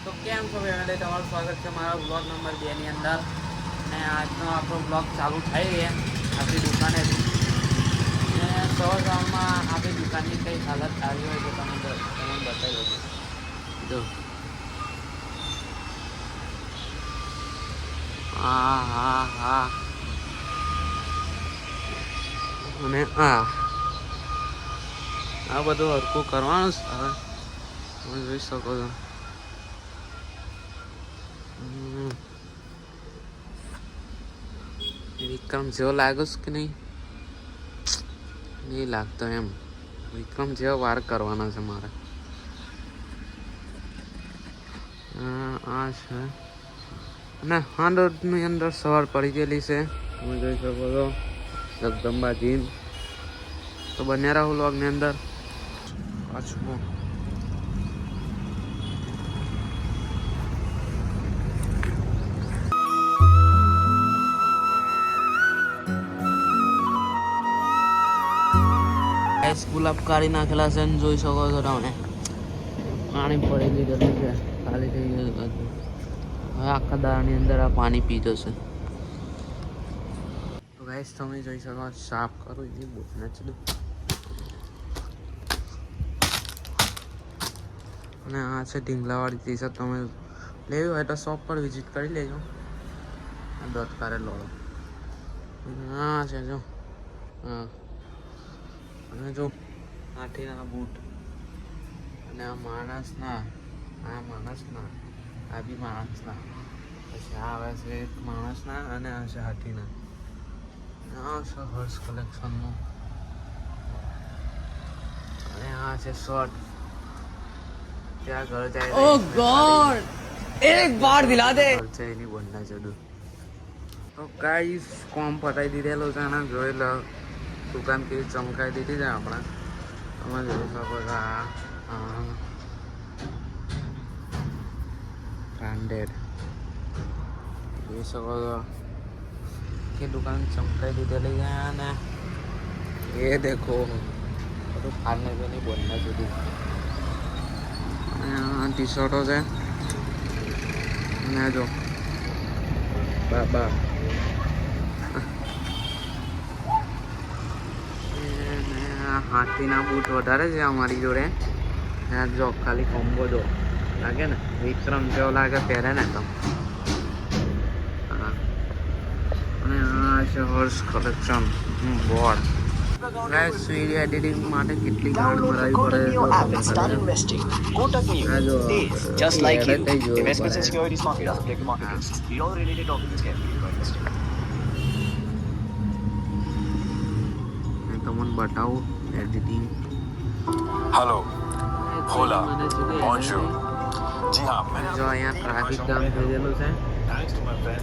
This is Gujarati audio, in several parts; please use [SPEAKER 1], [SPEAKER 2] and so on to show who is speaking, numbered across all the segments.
[SPEAKER 1] તો કેમ છો ફેમિલી, તમારું સ્વાગત છે મારા બ્લોગ નંબર 2 ની અંદર. અને આજનો આપણો બ્લોગ ચાલુ થઈ ગયા આપણી દુકાનેથી. અને સવારમાં આપણી દુકાનની કઈ હાલત આવી હોય તો તમે બતાવી દો. જો હા હા હા અને આ બધું હરકું કરવાનું છે હવે તમે જોઈ શકો છો. વિક્રમ જેવો લાગ્યો છે કે નહીં લાગતો એમ. વિક્રમ જેવો વાર કરવાના છે મારે. આ છે અને હાંડોદની અંદર સવાર પડી ગયેલી છે, તમે જોઈ શકો છો. જગદંબા જીમ તો બન્યા રહો વ્લોગની અંદર. પાછું ગુલાબ કાઢી નાખેલા છે ને જોઈ શકો છો તમે. પાણી પડી ગયેલું છે, ખાલી થઈ ગયું બધું. હવે આખા દાળની અંદર આ પાણી પી જશે. તો ગાઈસ તમે જોઈ શકો સાફ કરું એ બહુ નાચડું. અને આ છે ઢીંગલાવાળી ટી શર્ટ. તમે લેવી હોય તો શોપ પર વિઝિટ કરી લેજો. આ દોતકારે લોડો હા છે જો. હા અને જો હાથીના બૂટ. અને આ માણસના આ બી માણસના. પછી આ આવે છે એક માણસના અને આ છે હાથીના. આ છે હર્ષ કલેક્શનનું. અને આ છે શર્ટ. ત્યાં ઘર જાય ઓ ગોડ એક બાર દિલા દે ઘર છે એની બંધા ચડું. તો ગાઈસ કોમ પતાવી દીધેલું છે ને જોઈ લો. દુકાન કેવી ચમકાઈ દીધી છે આપણે. તમે જોઈ શકો છો આ બ્રાન્ડેડ જોઈ શકો છો કે દુકાન ચમકાઈ દીધેલી છે. ને એ દેખો બધું ફાડને બની બોલના સુધી ટી શર્ટો છે. અને જો બાબા હાથીના બૂટ વધારે છે અમારી જોડે. જો ખાલી કોમ્બો જો લાગે ને વિક્રમ જેવો લાગે પહેરે ને તો. અને આ છે Harsh collection board. Guys video editing માટે કેટલી ગાંડ ભરાવી પડે છે.
[SPEAKER 2] Kotak News is just like you. Investments in securities market doesn't take market risk. Read all related documents carefully before investing.
[SPEAKER 1] मैं તમને બતાવું એડિટિંગ.
[SPEAKER 3] हेलो होला बॉन्जूर जी हाँ मैंने
[SPEAKER 1] જો અહીંયા ટ્રાફિક જામ થઈ ગયેલું છે.
[SPEAKER 3] Thanks to my friend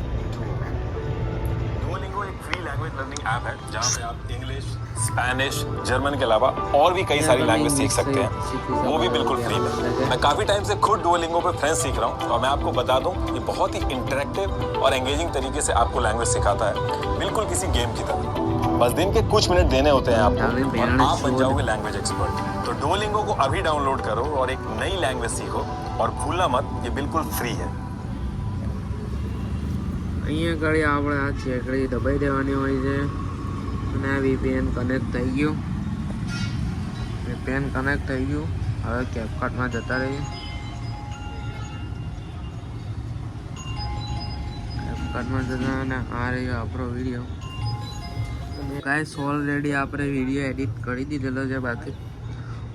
[SPEAKER 3] Duolingo एक फ्री लैंग्वेज लर्निंग ऐप है जहाँ पे आप इंग्लिश स्पेनिश जर्मन के अलावा और भी कई सारी लैंग्वेज सीख सकते हैं, वो भी बिल्कुल फ्री में। मैं काफ़ी टाइम से खुद डुओलिंगो पे फ्रेंच सीख रहा हूँ और मैं आपको बता दूँ ये बहुत ही इंटरेक्टिव और एंगेजिंग तरीके से आपको लैंग्वेज सिखाता है, बिल्कुल किसी गेम की तरह। बस दिन के कुछ मिनट देने होते हैं आपको और आप बन जाओगे लैंग्वेज एक्सपर्ट। तो डुओलिंगो को अभी डाउनलोड करो और एक नई लैंग्वेज सीखो और भूलना मत, ये बिल्कुल फ्री है।
[SPEAKER 1] અહીંયા આગળ આપણે આ ચેકડી દબાઈ દેવાની હોય છે. અને આ VPN કનેક્ટ થઈ ગયું. VPN કનેક્ટ થઈ ગયું. હવે કેપકટમાં જતા રહીએ. કેપકટમાં જતા અને આ રહ્યો આપણો વિડીયો. ગાઈસ ઓલરેડી આપણે વિડીયો એડિટ કરી દીધેલો છે, બાકી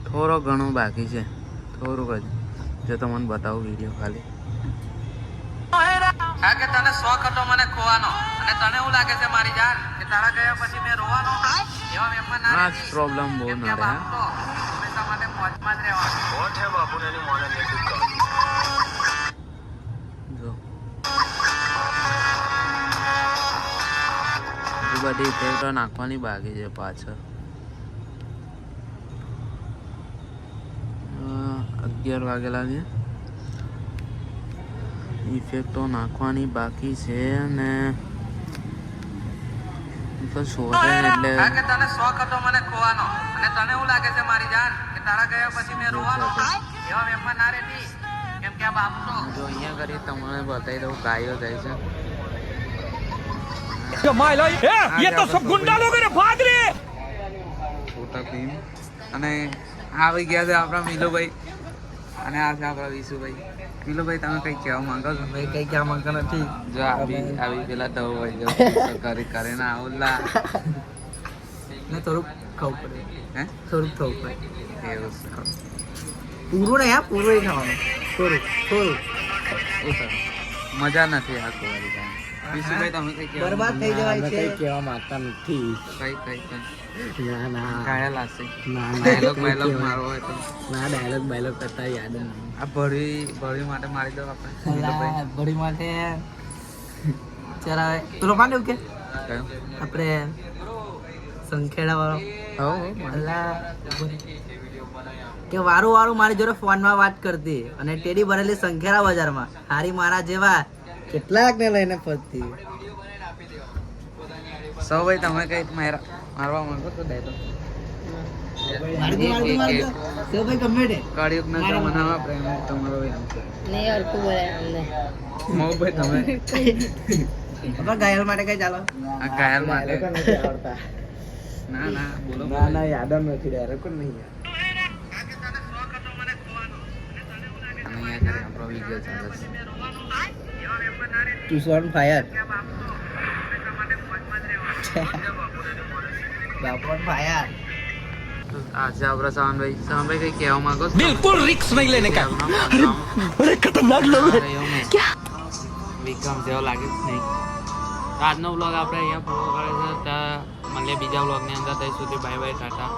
[SPEAKER 1] થોડો ઘણો બાકી છે. થોડુંક જ જો તમને બતાવું વિડીયો ખાલી. કારણ કે તને શોખ હતો મને ખોવાનો અને તને એવું લાગે છે મારી જાન કે તારા ગયા પછી મેં રોવાનો. એવા મેમમાં ના રહેતી. પ્રોબ્લેમ બહુ ના રહે. હંમેશા માટે મોજમાં જ રહેવાનું.
[SPEAKER 3] बहुत है बापू ने माना ने खुद का
[SPEAKER 1] જો હજુ બધી ઇફેક્ટો નાખવાની બાકી છે પાછળ. 11 વાગેલા છે. ઇફેક્ટો નાખવાની બાકી છે ને તો શોધે એટલે કારણ કે તને શોખ હતો મને ખોવાનો અને તને એવું લાગે છે મારી જાન કે તારા ગયા પછી મેં રોવાનો. એવા મેમમાં ના રહેતી. કેમ જો અહીંયા કરીએ તમને બતાવી દઉં ગાયો જાય છે
[SPEAKER 4] ये तो सब गुंडा लोग हैं भाग रे
[SPEAKER 1] ફોટા પીન અને આવી ગયા છે આપણા મિલુભાઈ અને આ છે આપણા વિશુભાઈ. મિલુભાઈ તમે કઈ કહેવા માંગો છો?
[SPEAKER 5] ભાઈ કઈ ક્યાં માંગતા નથી.
[SPEAKER 1] જો આવી પેલા દવ હોય જો કરે ના ઓલા
[SPEAKER 5] ને થોડુંક ખાવું પડે.
[SPEAKER 1] હે
[SPEAKER 5] થોડુંક ખાવું પડે.
[SPEAKER 1] એવું છે.
[SPEAKER 5] પૂરું નહીં, પૂરું નહીં ખાવાનું. થોડુંક થોડુંક
[SPEAKER 1] મજા નથી આ કુવારી કામ. વિશુભાઈ તમે કઈ કહેવા
[SPEAKER 5] બરબાદ થઈ જવાય છે.
[SPEAKER 6] કઈ કહેવા માંગતા નથી.
[SPEAKER 1] કઈ
[SPEAKER 6] ના ના
[SPEAKER 1] ઘાયલ હશે
[SPEAKER 6] ના
[SPEAKER 1] ડાયલોગ મારો હોય તો
[SPEAKER 6] ના ડાયલોગ બાયલોગ કરતા યાદ જ નહીં.
[SPEAKER 1] આ ભળી માટે મારી દો આપણે મિલુભાઈ.
[SPEAKER 5] બડી માટે ચાલ હવે પેલો માને એવું કે
[SPEAKER 1] કયો?
[SPEAKER 5] આપણે સંખેડા વાળો અલ્લા કે વારું વારું મારી જોડે ફોનમાં વાત કરતી અને ટેડી ભરેલી સંખેડા બજારમાં હારી મારા જેવા કેટલાક ને લઈને ફરતી.
[SPEAKER 1] સૌ ભાઈ તમે કઈ મારવા માંગો તો દે તો કળિયુગ ના જમાનામાં પ્રેમ તમારો એમ છે. મોહભાઈ તમે
[SPEAKER 5] ઘાયલ માટે કઈ ચાલો
[SPEAKER 1] આ ઘાયલ માટે ના બોલો
[SPEAKER 6] ના ના યાદ જ નથી. ડાયરેક્ટ જ નહીં યાદ.
[SPEAKER 1] અને અહીંયા ઘરે આપણો વિડીયો ચાલે છે.
[SPEAKER 5] ટુ ઓન ફાયર બાપોન ફાયર.
[SPEAKER 1] તો આજે આપણા સાવનભાઈ કઈ કહેવા માંગો છો?
[SPEAKER 4] बिल्कुल रिक्स नहीं लेने का
[SPEAKER 1] અરે ખતરનાક લોગ વિક્રમ જેવો લાગે જ નહીં. આજનો વ્લોગ આપણે અહીંયા પૂરો કરે છે. ત્યાં મળીએ બીજા વ્લોગની અંદર. ત્યાં સુધી બાય બાય ટાટા.